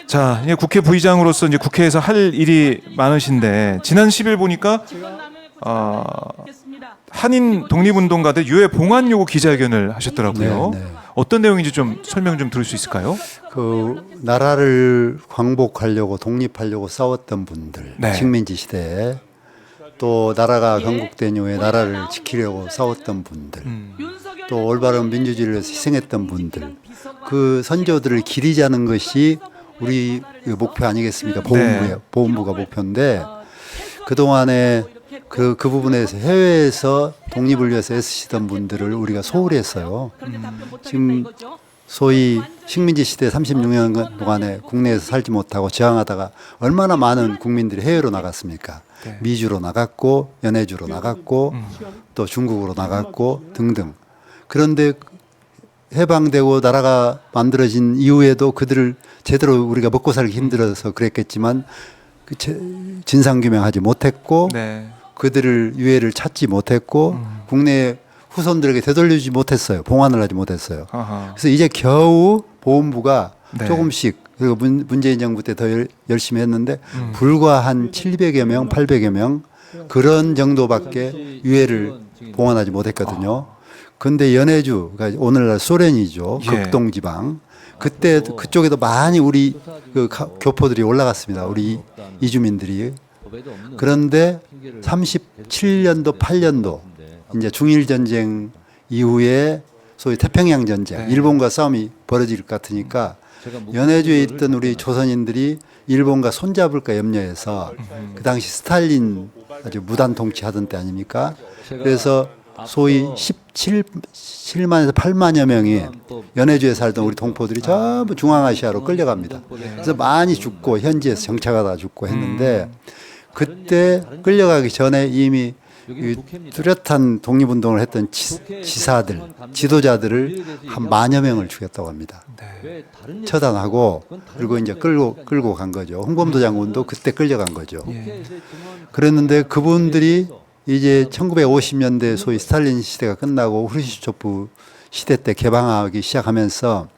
자, 이제 국회 부의장으로서 이제 국회에서 할 일이 많으신데 지난 10일 보니까 한인 독립운동가들 유해 봉환 요구 기자회견을 하셨더라고요. 네, 네. 어떤 내용인지 좀 설명 좀 들을 수 있을까요? 그 나라를 광복하려고 독립하려고 싸웠던 분들, 네. 식민지 시대에 또 나라가 건국된 이후에 나라를 지키려고 싸웠던 분들, 또 올바른 민주주의를 위해서 희생했던 분들, 그 선조들을 기리자는 것이 우리 목표 아니겠습니까? 보훈부가 목표인데 그동안에 그 부분에서 해외에서 독립을 위해서 애쓰시던 분들을 우리가 소홀히 했어요. 지금 소위 식민지 시대 36년 동안에 국내에서 살지 못하고 저항하다가 얼마나 많은 국민들이 해외로 나갔습니까? 네. 미주로 나갔고 연해주로 나갔고 또 중국으로 나갔고 등등. 그런데 해방되고 나라가 만들어진 이후에도 그들을 제대로 우리가 먹고 살기 힘들어서 그랬겠지만 진상규명하지 못했고 네. 그들을 유해를 찾지 못했고 국내 후손들에게 되돌리지 못했어요. 봉환을 하지 못했어요. 아하. 그래서 이제 겨우 보훈부가 네. 조금씩 그리고 문재인 정부 때 더 열심히 했는데 불과 한 700여 명, 800여 명 그런 정도밖에 유해를 봉환하지 못했거든요. 근데 연해주, 그러니까 오늘날 소련이죠. 예. 극동 지방. 그때 그쪽에도 많이 우리 그 교포들이 올라갔습니다. 우리 이주민들이. 그런데 37년도, 8년도 이제 중일 전쟁 이후에 소위 태평양 전쟁, 네. 일본과 싸움이 벌어질 것 같으니까 연해주에 있던 우리 조선인들이 일본과 손잡을까 염려해서 그 당시 스탈린 아주 무단 통치하던 때 아닙니까? 그래서 소위 17만에서 8만여 명이 연해주에 살던 우리 동포들이 전부 중앙아시아로 끌려갑니다. 그래서 많이 죽고 현지에서 정착하다 죽고 했는데 그때 끌려가기 전에 이미 뚜렷한 독립운동을 했던 지사들, 지도자들을 한 만여 명을 죽였다고 합니다. 네. 처단하고 그리고 이제 끌고 간 거죠. 홍범도 장군도 그때 끌려간 거죠. 예. 그랬는데 그분들이 이제 1950년대 소위 스탈린 시대가 끝나고 후르시초프 시대 때 개방하기 시작하면서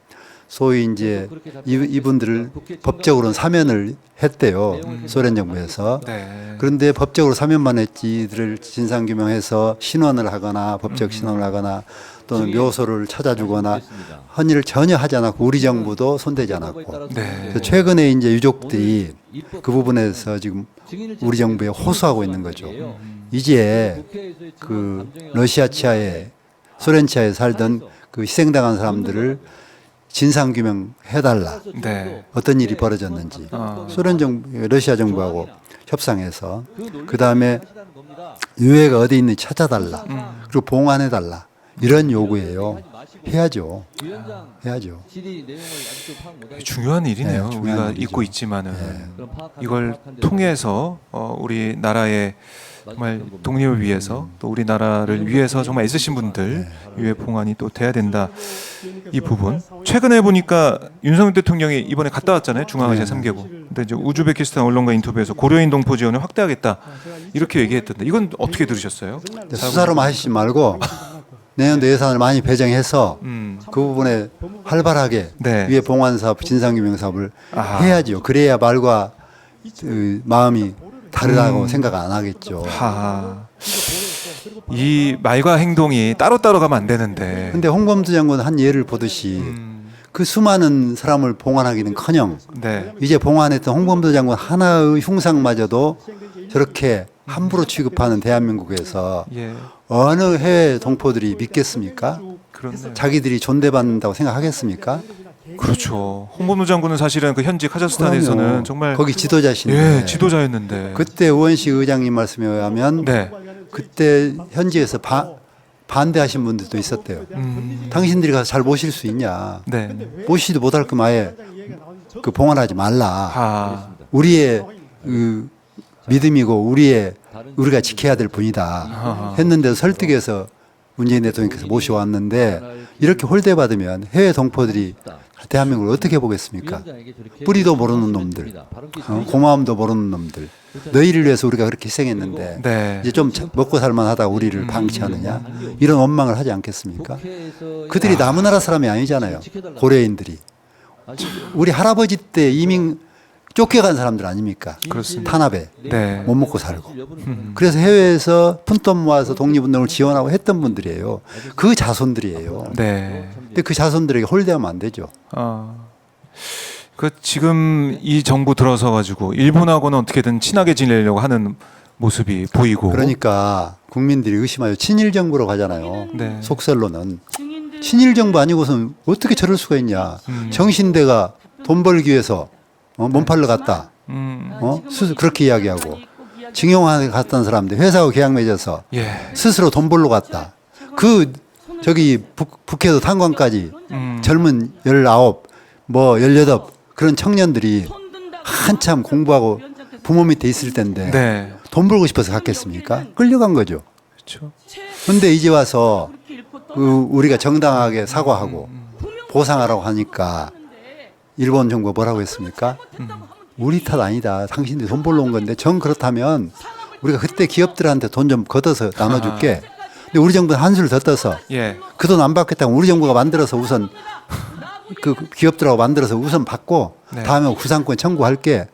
소위 이제 이분들을 법적으로는 사면을 했대요. 소련 정부에서. 네. 그런데 법적으로 사면만 했지 이들을 진상규명해서 신원을 하거나 법적 신원을 하거나 또는 묘소를 찾아주거나 한 일을 전혀 하지 않았고 우리 정부도 손대지 않았고 네. 그래서 최근에 이제 유족들이 그 부분에서 지금 우리 정부에 호소하고 있는 거죠. 이제 그 러시아 치하에 소련 치하에 살던 그 희생당한 사람들을 진상규명 해달라. 네. 어떤 일이 벌어졌는지 소련 정부, 러시아 정부하고 협상해서 그 다음에 유해가 어디 있는지 찾아달라. 그리고 봉환해달라. 이런 요구예요. 해야죠. 해야죠. 중요한 일이네요. 네, 중요한 우리가 일이죠. 잊고 있지만은 이걸 통해서 우리 나라의 정말 독립을 위해서 또 우리 나라를 위해서 정말 애쓰신 분들 유해 봉환이 또 돼야 된다. 이 부분 최근에 보니까 윤석열 대통령이 이번에 갔다 왔잖아요. 중앙아시아 3개국. 근데 이제 우즈베키스탄 언론과 인터뷰에서 고려인 동포 지원을 확대하겠다 이렇게 얘기했던데 이건 어떻게 들으셨어요? 수사로만 하시지 말고 내년도 예산을 많이 배정해서 그 부분에 활발하게 네. 위해 봉환 사업, 진상규명 사업을 아하. 해야죠. 그래야 말과 그 마음이 다르다고 생각 안 하겠죠. 하. 이 말과 행동이 따로따로 가면 안 되는데. 근데 홍범도 장군 한 예를 보듯이 그 수많은 사람을 봉환하기는커녕 네. 이제 봉환했던 홍범도 장군 하나의 흉상마저도 저렇게 함부로 취급하는 대한민국에서 예. 어느 해외 동포들이 믿겠습니까? 그렇네요. 자기들이 존대받는다고 생각하겠습니까? 그렇죠. 홍범도 장군은 사실은 그 현지 카자흐스탄에서는 그럼요. 정말 거기 지도자신데 예, 지도자였는데. 그때 우원식 의장님 말씀에 의하면 네. 그때 현지에서 반대하신 분들도 있었대요. 당신들이 가서 잘 모실 수 있냐? 네. 모시지도 못할 거면 아예 그 봉헌하지 말라. 하. 우리의 그 믿음이고 우리가 지켜야 될 분이다. 했는데 설득해서 문재인 대통령께서 모셔왔는데 이렇게 홀대받으면 해외 동포들이 대한민국을 어떻게 보겠습니까? 뿌리도 모르는 놈들, 고마움도 모르는 놈들. 너희를 위해서 우리가 그렇게 희생했는데 네. 이제 좀 먹고 살만하다 우리를 방치하느냐 이런 원망을 하지 않겠습니까? 그들이 남은 나라 사람이 아니잖아요. 고려인들이 우리 할아버지 때 이민 쫓겨간 사람들 아닙니까? 그렇습니다. 탄압에 네. 못 먹고 살고. 그래서 해외에서 푼돈 모아서 독립운동을 지원하고 했던 분들이에요. 그 자손들이에요. 네. 근데 그 자손들에게 홀대하면 안 되죠. 그 지금 이 정부 들어서 가지고 일본하고는 어떻게든 친하게 지내려고 하는 모습이 보이고. 그러니까 국민들이 의심하여 친일 정부로 가잖아요. 네. 속설로는 친일 정부 아니고선 어떻게 저럴 수가 있냐. 정신대가 돈 벌기 위해서 몸 팔러 갔다. 그렇게 이야기하고 징용하게 갔던 사람들 회사하고 계약 맺어서 예. 스스로 돈 벌러 갔다. 그 저기 북해도 탄광까지 젊은 19, 18 그런 청년들이 한참 공부하고 부모 밑에 있을 때인데 네. 돈 벌고 싶어서 갔겠습니까? 끌려간 거죠. 그렇죠. 근데 이제 와서 우리가 정당하게 사과하고 보상하라고 하니까 일본 정부가 뭐라고 했습니까? 우리 탓 아니다. 당신들이 돈 벌러 온 건데 정 그렇다면 우리가 그때 기업들한테 돈 좀 걷어서 나눠줄게. 근데 우리 정부는 한술 더 떠서 예. 그 돈 안 받겠다고 우리 정부가 만들어서 우선 그 기업들하고 만들어서 우선 받고 네. 다음에 구상권 청구할게.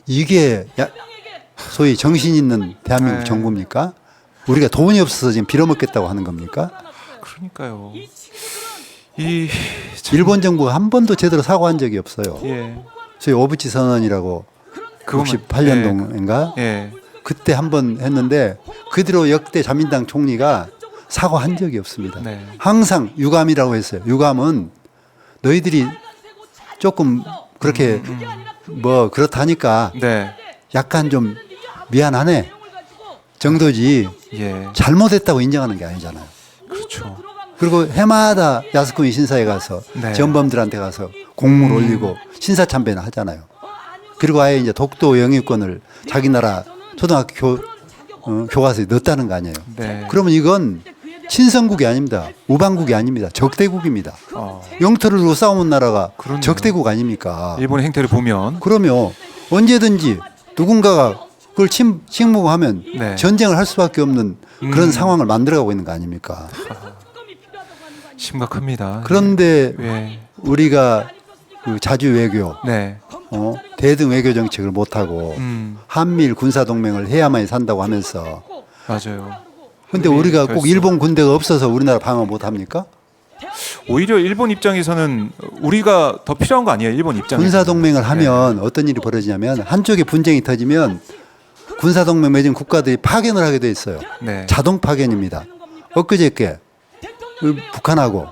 이게 소위 정신 있는 대한민국 네. 정부입니까? 우리가 돈이 없어서 지금 빌어먹겠다고 하는 겁니까? 그러니까요. 일본 정부가 한 번도 제대로 사과한 적이 없어요. 예. 소위 오부치 선언이라고 그거만- 68년도인가? 예. 그때 한 번 했는데 그 뒤로 역대 자민당 총리가 사과한 적이 없습니다. 네. 항상 유감이라고 했어요. 유감은 너희들이 조금 그렇게 뭐 그렇다니까 네. 약간 좀 미안하네 정도지 예. 잘못했다고 인정하는 게 아니잖아요. 그렇죠. 그리고 해마다 야스쿠니 신사에 가서 네. 전범들한테 가서 공물 올리고 신사참배는 하잖아요. 그리고 아예 이제 독도 영유권을 자기 나라 초등학교 교과서에 넣었다는 거 아니에요. 네. 그러면 이건 친성국이 아닙니다. 우방국이 아닙니다. 적대국입니다. 영토를 두고 싸우는 나라가 그럼요. 적대국 아닙니까? 일본의 행태를 보면 그러면 언제든지 누군가가 그걸 침묵하면 네. 전쟁을 할 수밖에 없는 그런 상황을 만들어가고 있는 거 아닙니까? 심각합니다. 그런데 예. 우리가 그 자주 외교, 네. 대등 외교 정책을 못하고 한미일 군사동맹을 해야만이 산다고 하면서 맞아요. 근데 우리가 꼭 일본 군대가 없어서 우리나라 방어 못 합니까? 오히려 일본 입장에서는 우리가 더 필요한 거 아니에요? 일본 입장에서. 군사동맹을 하면 어떤 일이 벌어지냐면 한쪽에 분쟁이 터지면 군사동맹 맺은 국가들이 파견을 하게 돼 있어요. 네. 자동 파견입니다. 엊그저께 북한하고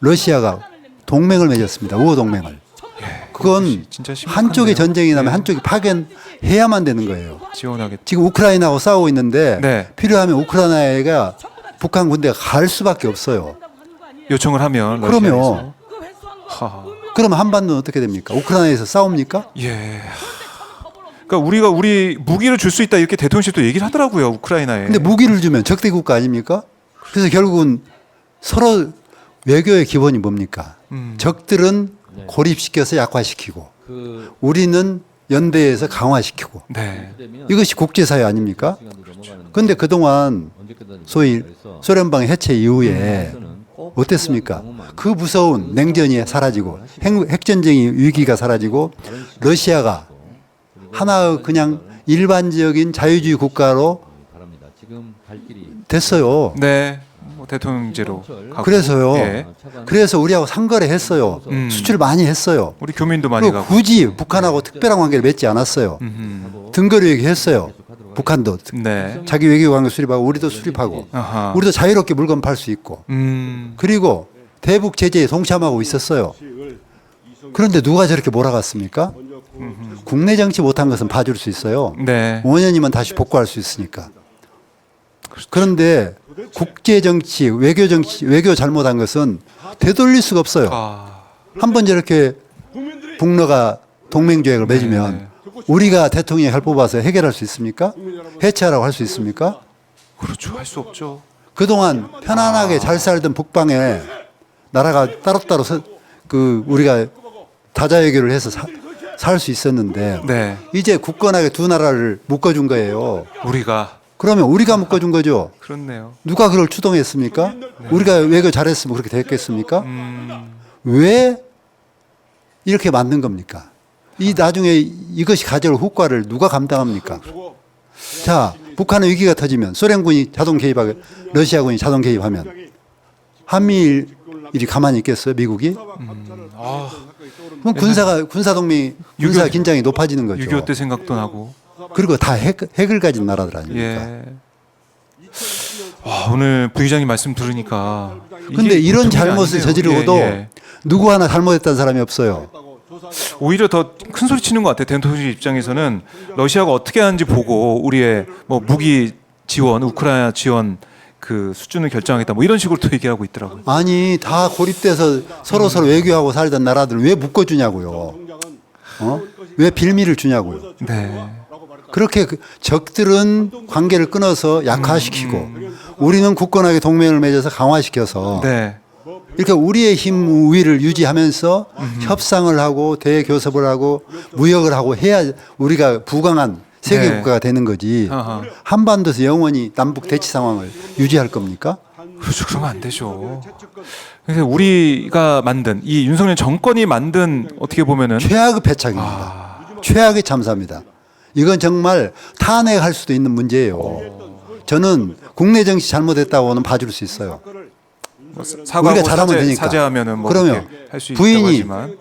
러시아가 동맹을 맺었습니다. 우호 동맹을. 그건 진짜 심각한데요. 한쪽에 전쟁이 나면 네. 한쪽이 파견해야만 되는 거예요. 지원하겠. 지금 우크라이나하고 싸우고 있는데 네. 필요하면 우크라이나가 북한 군대가 갈 수밖에 없어요. 요청을 하면 그러면 러시아에서. 하하. 그러면 한반도는 어떻게 됩니까? 우크라이나에서 싸웁니까? 예. 그러니까 우리가 우리 무기를 줄 수 있다 이렇게 대통령실도 얘기를 하더라고요 우크라이나에. 근데 무기를 주면 적대 국가 아닙니까? 그래서 결국은 서로 외교의 기본이 뭡니까? 적들은 고립시켜서 약화시키고 우리는 연대해서 강화시키고 네. 이것이 국제사회 아닙니까? 그런데 그동안 소위 소련방 해체 이후에 어땠습니까? 그 무서운 냉전이 사라지고 핵전쟁의 위기가 사라지고 러시아가 하나의 그냥 일반적인 자유주의 국가로 됐어요. 네. 뭐 대통령제로. 가고. 그래서요. 예. 그래서 우리하고 상거래 했어요. 수출 많이 했어요. 우리 교민도 많이 그리고 가고. 굳이 북한하고 특별한 관계를 맺지 않았어요. 등거리 얘기했어요. 북한도 네. 자기 외교 관계 수립하고 우리도 수립하고 아하. 우리도 자유롭게 물건 팔 수 있고 그리고 대북 제재에 동참하고 있었어요. 그런데 누가 저렇게 몰아갔습니까? 국내 정치 못한 것은 봐줄 수 있어요. 네. 5년이면 다시 복구할 수 있으니까. 그런데 국제 정치, 외교 잘못한 것은 되돌릴 수가 없어요. 아. 한번 저렇게 북러가 동맹조약을 맺으면 우리가 대통령이 할 뽑아서 해결할 수 있습니까? 해체하라고 할 수 있습니까? 그렇죠. 할 수 없죠. 그동안 편안하게 잘 살던 북방에 나라가 따로따로 우리가 다자외교를 해서 살 수 있었는데 네. 이제 굳건하게 두 나라를 묶어준 거예요. 우리가 그러면 우리가 묶어준 거죠. 그렇네요. 누가 그걸 추동했습니까? 우리가 외교 잘했으면 그렇게 됐겠습니까? 왜 이렇게 만든 겁니까? 이 나중에 이것이 가져올 효과를 누가 감당합니까? 자, 북한의 위기가 터지면 소련군이 자동 개입하고 러시아군이 자동 개입하면 한미일이 가만히 있겠어요? 미국이? 그럼 군사 동맹, 군사 긴장이 높아지는 거죠. 6.25 때 생각도 나고. 그리고 다 핵을 가진 나라들 아닙니까? 예. 와, 오늘 부의장님 말씀 들으니까. 근데 이게 이런 보통이 잘못을 아니네요. 저지르고도 예, 예. 누구 하나 잘못했다는 사람이 없어요. 오히려 더 큰 소리 치는 것 같아요. 대통령 입장에서는 러시아가 어떻게 하는지 보고 우리의 뭐 무기 지원, 우크라이나 지원 그 수준을 결정하겠다. 뭐 이런 식으로 또 얘기하고 있더라고요. 아니 다 고립돼서 서로 외교하고 살던 나라들 왜 묶어주냐고요. 왜 빌미를 주냐고요. 네. 그렇게 적들은 관계를 끊어서 약화시키고 우리는 굳건하게 동맹을 맺어서 강화시켜서 네. 이렇게 우리의 힘 우위를 유지하면서 협상을 하고 대교섭을 하고 무역을 하고 해야 우리가 부강한 세계 네. 국가가 되는 거지. 아하. 한반도에서 영원히 남북 대치 상황을 유지할 겁니까? 그렇죠. 그러면 안 되죠. 그래서 우리가 만든 이 윤석열 정권이 만든 어떻게 보면은 최악의 패착입니다. 최악의 참사입니다. 이건 정말 탄핵할 수도 있는 문제예요. 저는 국내 정치 잘못했다고는 봐줄 수 있어요. 뭐 사과하고 우리가 잘하면 되니까. 사죄하면은 뭐 그러면 할수 있다고 부인이 하지만.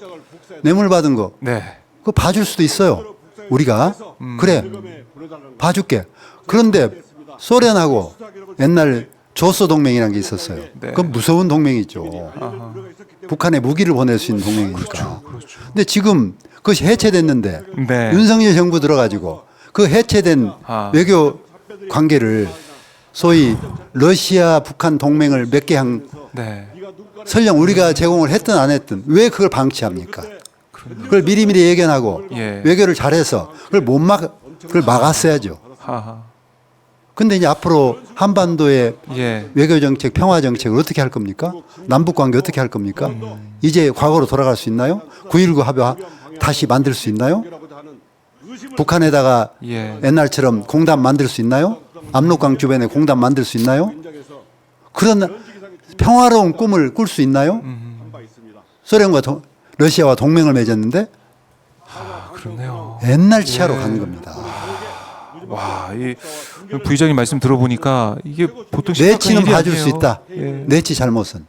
뇌물 받은 거 네. 그거 봐줄 수도 있어요. 우리가 그래 봐줄게. 그런데 소련하고 옛날 조소 동맹이라는 게 있었어요. 네. 그건 무서운 동맹이죠. 북한에 무기를 보낼 수 있는 동맹이니까. 근데 지금 그것이 해체됐는데 네. 윤석열 정부 들어가지고 그 해체된 외교 관계를 소위 러시아 북한 동맹을 맺게 한 네. 설령 우리가 제공을 했든 안 했든 왜 그걸 방치합니까? 그걸 미리미리 예견하고 예. 외교를 잘해서 그걸 막았어야죠. 하하. 근데 이제 앞으로 한반도의 예. 외교 정책, 평화 정책을 어떻게 할 겁니까? 남북 관계 어떻게 할 겁니까? 이제 과거로 돌아갈 수 있나요? 9.19 합의 다시 만들 수 있나요? 북한에다가 예. 옛날처럼 공단 만들 수 있나요? 압록강 주변에 공단 만들 수 있나요? 그런 평화로운 꿈을 꿀 수 있나요? 소련과 러시아와 동맹을 맺었는데 그렇네요. 옛날 치하로 가는 겁니다. 와, 이 부의장님 말씀 들어보니까 이게 보통 심각한 내치는 일이 봐줄 수 아니에요. 있다. 예. 내치 잘못은.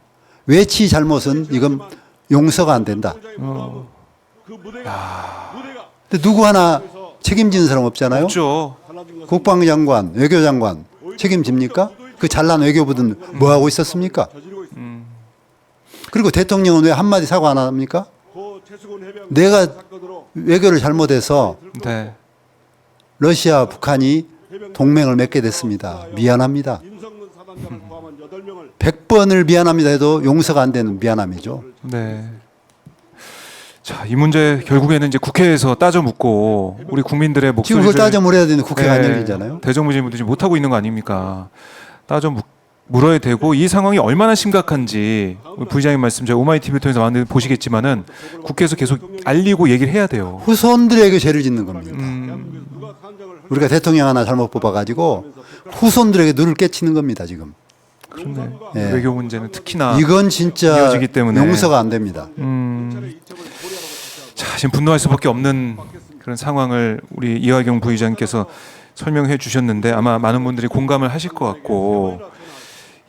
외치 잘못은 이건 용서가 안 된다. 근데 누구 하나 책임지는 사람 없잖아요. 없죠. 국방장관, 외교장관 책임집니까? 그 잘난 외교부든 뭐 하고 있었습니까? 그리고 대통령은 왜 한마디 사과 안 합니까? 내가 외교를 잘못해서 네. 러시아, 북한이 동맹을 맺게 됐습니다. 미안합니다. 100번을 미안합니다 해도 용서가 안 되는 미안함이죠. 네. 자, 이 문제 결국에는 이제 국회에서 따져 묻고 우리 국민들의 지금 목소리를 그걸 따져 물어야 되는데 국회가 안 네, 열리잖아요. 대정부질문도 지금 못 하고 있는 거 아닙니까? 따져 물어야 되고 이 상황이 얼마나 심각한지 우리 부의장님 말씀 제가 오마이 TV 통해서 많이 보시겠지만은 국회에서 계속 알리고 얘기를 해야 돼요. 후손들에게 죄를 짓는 겁니다. 우리가 대통령 하나 잘못 뽑아가지고 후손들에게 눈을 깨치는 겁니다. 지금. 그렇네. 예. 외교 문제는 특히나 이건 진짜 이어지기 때문에. 용서가 안 됩니다. 자, 지금 분노할 수밖에 없는 그런 상황을 우리 이화경 부의장님께서 설명해 주셨는데 아마 많은 분들이 공감을 하실 것 같고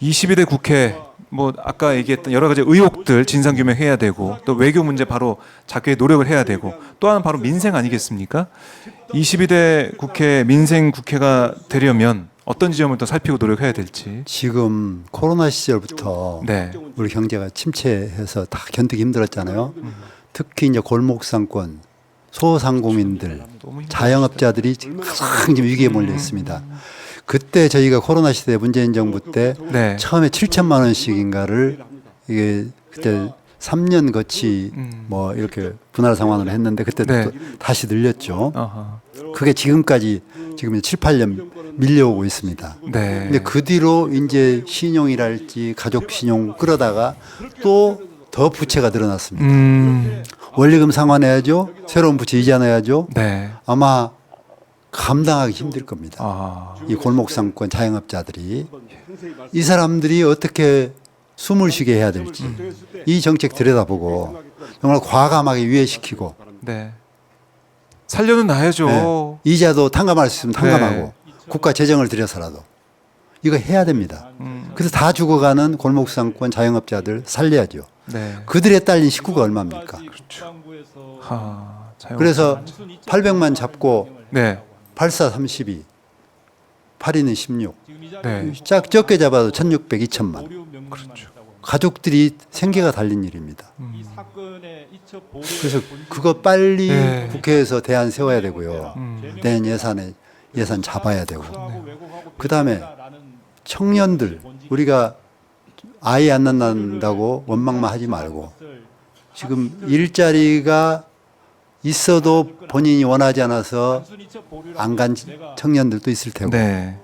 22대 국회 뭐 아까 얘기했던 여러 가지 의혹들 진상 규명해야 되고 또 외교 문제 바로 잡기 노력을 해야 되고 또 하나는 바로 민생 아니겠습니까? 22대 국회 민생 국회가 되려면 어떤 지점을 더 살피고 노력해야 될지. 지금 코로나 시절부터 네. 우리 경제가 침체해서 다 견디기 힘들었잖아요. 특히 이제 골목상권, 소상공인들, 자영업자들이 가장 지금 위기에 몰려 있습니다. 그때 저희가 코로나 시대 문재인 정부 때 네. 처음에 7천만 원씩인가를 이게 그때 3년 거치 뭐 이렇게 분할 상환을 했는데 그때 네. 또 다시 늘렸죠. 아하. 그게 지금까지 지금 7, 8년 밀려오고 있습니다. 네. 근데 그 뒤로 이제 신용이랄지 가족 신용 끌어다가 또 더 부채가 늘어났습니다. 원리금 상환해야죠. 새로운 부채 이자 내야죠. 네. 아마 감당하기 힘들 겁니다. 아. 이 골목상권 자영업자들이 이 사람들이 어떻게 숨을 쉬게 해야 될지 이 정책 들여다보고 정말 과감하게 유예시키고 네. 살려는 놔야죠. 네. 이자도 탕감할 수 있으면 탕감하고 국가 재정을 들여서라도 이거 해야 됩니다. 그래서 다 죽어가는 골목상권 자영업자들 살려야죠. 네. 그들에 딸린 식구가 얼마입니까? 그래서 800만 잡고 네. 84, 32, 8이는 16. 네. 적게 잡아도 1600, 2000만. 그렇죠. 가족들이 생계가 달린 일입니다. 그래서 그거 빨리 네. 국회에서 대안 세워야 되고요. 내년 예산 잡아야 되고. 그다음에 청년들 우리가 아이 안 낳는다고 원망만 하지 말고 지금 일자리가 있어도 본인이 원하지 않아서 안 간 청년들도 있을 테고 네.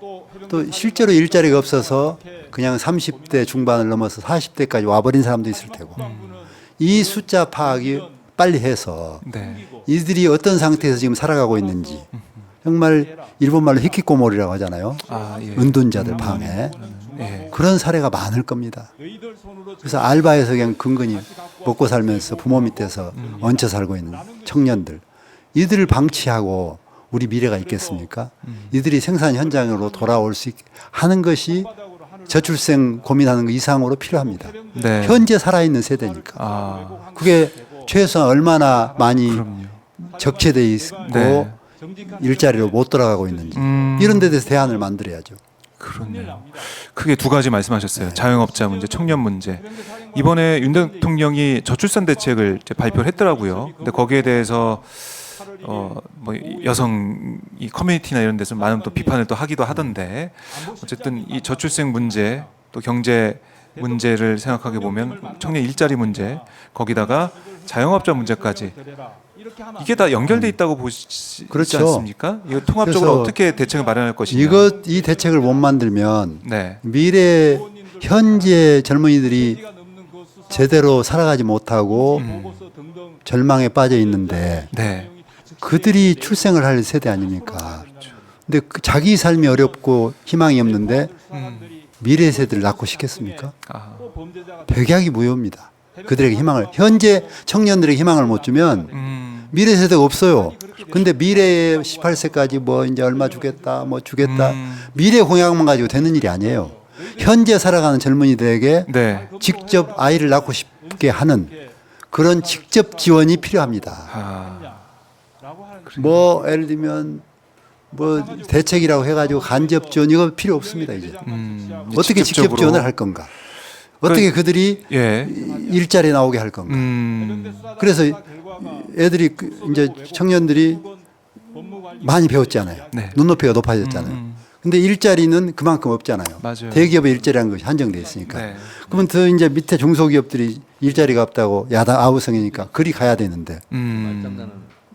또 실제로 일자리가 없어서 그냥 30대 중반을 넘어서 40대까지 와버린 사람도 있을 테고 이 숫자 파악이 빨리 해서 네. 이들이 어떤 상태에서 지금 살아가고 있는지 정말 일본말로 히키코모리라고 하잖아요. 아, 예. 은둔자들 방에 예. 그런 사례가 많을 겁니다. 그래서 알바에서 그냥 근근히 먹고 살면서 부모 밑에서 얹혀 살고 있는 청년들 이들을 방치하고 우리 미래가 있겠습니까? 이들이 생산 현장으로 돌아올 수 있게 하는 것이 저출생 고민하는 것 이상으로 필요합니다. 네. 현재 살아있는 세대니까. 아, 그게 최소한 얼마나 많이 그럼요. 적체돼 있고 네. 일자리로 못 돌아가고 있는지 이런 데 대해서 대안을 만들어야죠. 그렇네요. 크게 두 가지 말씀하셨어요. 자영업자 문제, 청년 문제. 이번에 윤 대통령이 저출산 대책을 이제 발표를 했더라고요. 근데 거기에 대해서 뭐 여성 이 커뮤니티나 이런 데서 많은 또 비판을 또 하기도 하던데 어쨌든 이 저출생 문제 또 경제 문제를 생각하게 보면 청년 일자리 문제 거기다가 자영업자 문제까지 이게 다 연결돼 있다고 보시지 그렇죠. 않습니까? 이거 통합적으로 그래서 어떻게 대책을 마련할 것이냐. 이 대책을 못 만들면 네. 미래 현재 젊은이들이 제대로 살아가지 못하고 절망에 빠져 있는데 네. 그들이 출생을 할 세대 아닙니까? 근데 자기 삶이 어렵고 희망이 없는데 미래 세대를 낳고 싶겠습니까? 아, 백약이 무효입니다. 그들에게 희망을 현재 청년들에게 희망을 못 주면 미래 세대가 없어요. 근데 미래에 18세까지 뭐 이제 얼마 주겠다, 뭐 주겠다 미래 공약만 가지고 되는 일이 아니에요. 현재 살아가는 젊은이들에게 네. 직접 아이를 낳고 싶게 하는 그런 직접 지원이 필요합니다. 아, 뭐 예를 들면 뭐 대책이라고 해가지고 간접 지원 이거 필요 없습니다 이제. 어떻게 직접 직접적으로. 지원을 할 건가? 어떻게 그들이 예. 일자리 나오게 할 건가? 그래서 애들이 이제 청년들이 많이 배웠잖아요. 네. 눈높이가 높아졌잖아요. 근데 일자리는 그만큼 없잖아요. 맞아요. 대기업의 일자리라는 것이 한정돼 있으니까. 네. 그러면 더 이제 밑에 중소기업들이 일자리가 없다고 야당 아우성이니까 그리 가야 되는데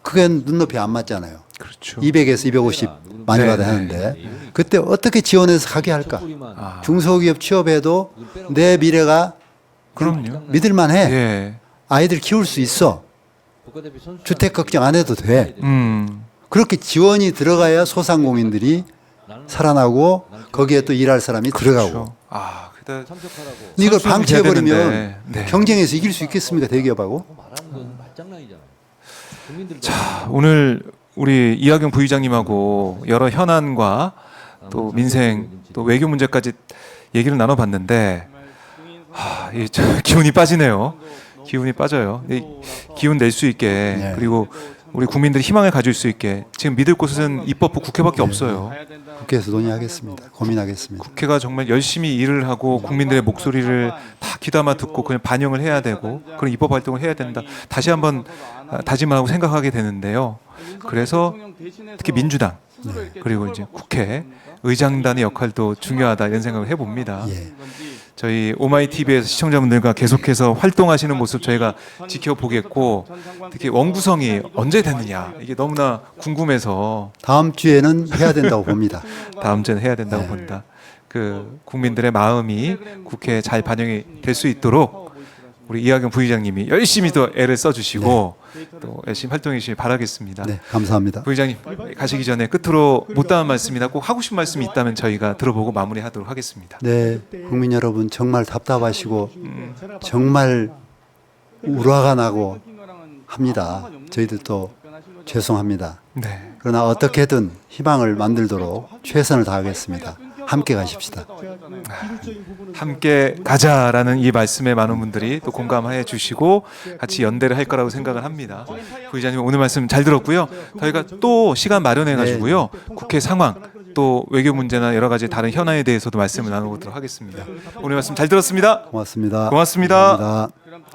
그게 눈높이 안 맞잖아요. 그렇죠. 200에서 250 많이 네, 받아야 하는데 그때 어떻게 지원해서 가게 할까? 아, 중소기업 취업해도 내 미래가 그럼요. 믿을만해. 예. 아이들 키울 수 있어. 주택 걱정 안 해도 돼. 그렇게 지원이 들어가야 소상공인들이 살아나고 거기에 또 일할 사람이 들어가고. 그렇죠. 아, 그다 근데 이걸 방치해버리면 네. 경쟁에서 이길 수 있겠습니까 대기업하고? 자, 오늘 우리 이하경 부의장님하고 여러 현안과 또 민생 또 외교 문제까지 얘기를 나눠봤는데 기운이 빠지네요. 기운이 빠져요. 이 기운 낼 수 있게 네. 그리고 우리 국민들이 희망을 가질 수 있게 지금 믿을 곳은 입법부 국회밖에 없어요. 국회에서 논의하겠습니다. 고민하겠습니다. 국회가 정말 열심히 일을 하고 국민들의 목소리를 다 귀담아 듣고 그냥 반영을 해야 되고 그런 입법 활동을 해야 된다. 다시 한번 다짐하고 생각하게 되는데요. 그래서 특히 민주당 그리고 이제 국회 의장단의 역할도 중요하다 이런 생각을 해봅니다. 예. 저희 오마이TV에서 시청자분들과 계속해서 활동하시는 모습 저희가 지켜보겠고 특히 원구성이 언제 되느냐 이게 너무나 궁금해서 다음 주에는 해야 된다고 봅니다. 다음 주에 해야 된다고 본다. 그 국민들의 마음이 국회에 잘 반영이 될 수 있도록 우리 이하경 부의장님이 열심히 또 애를 써주시고 또 열심히 활동해 주시길 바라겠습니다. 네, 감사합니다. 부의장님 가시기 전에 끝으로 못다한 말씀이나 꼭 하고 싶은 말씀이 있다면 저희가 들어보고 마무리하도록 하겠습니다. 네, 국민 여러분 정말 답답하시고 정말 우라가 나고 합니다. 저희들도 죄송합니다. 네. 그러나 어떻게든 희망을 만들도록 최선을 다하겠습니다. 함께 가십시다. 함께 가자라는 이 말씀에 많은 분들이 또 공감해 주시고 같이 연대를 할 거라고 생각을 합니다. 부의장님 오늘 말씀 잘 들었고요. 저희가 또 시간 마련해 가지고요. 국회 상황 또 외교 문제나 여러 가지 다른 현안에 대해서도 말씀을 나눠보도록 하겠습니다. 오늘 말씀 잘 들었습니다. 고맙습니다. 고맙습니다. 감사합니다.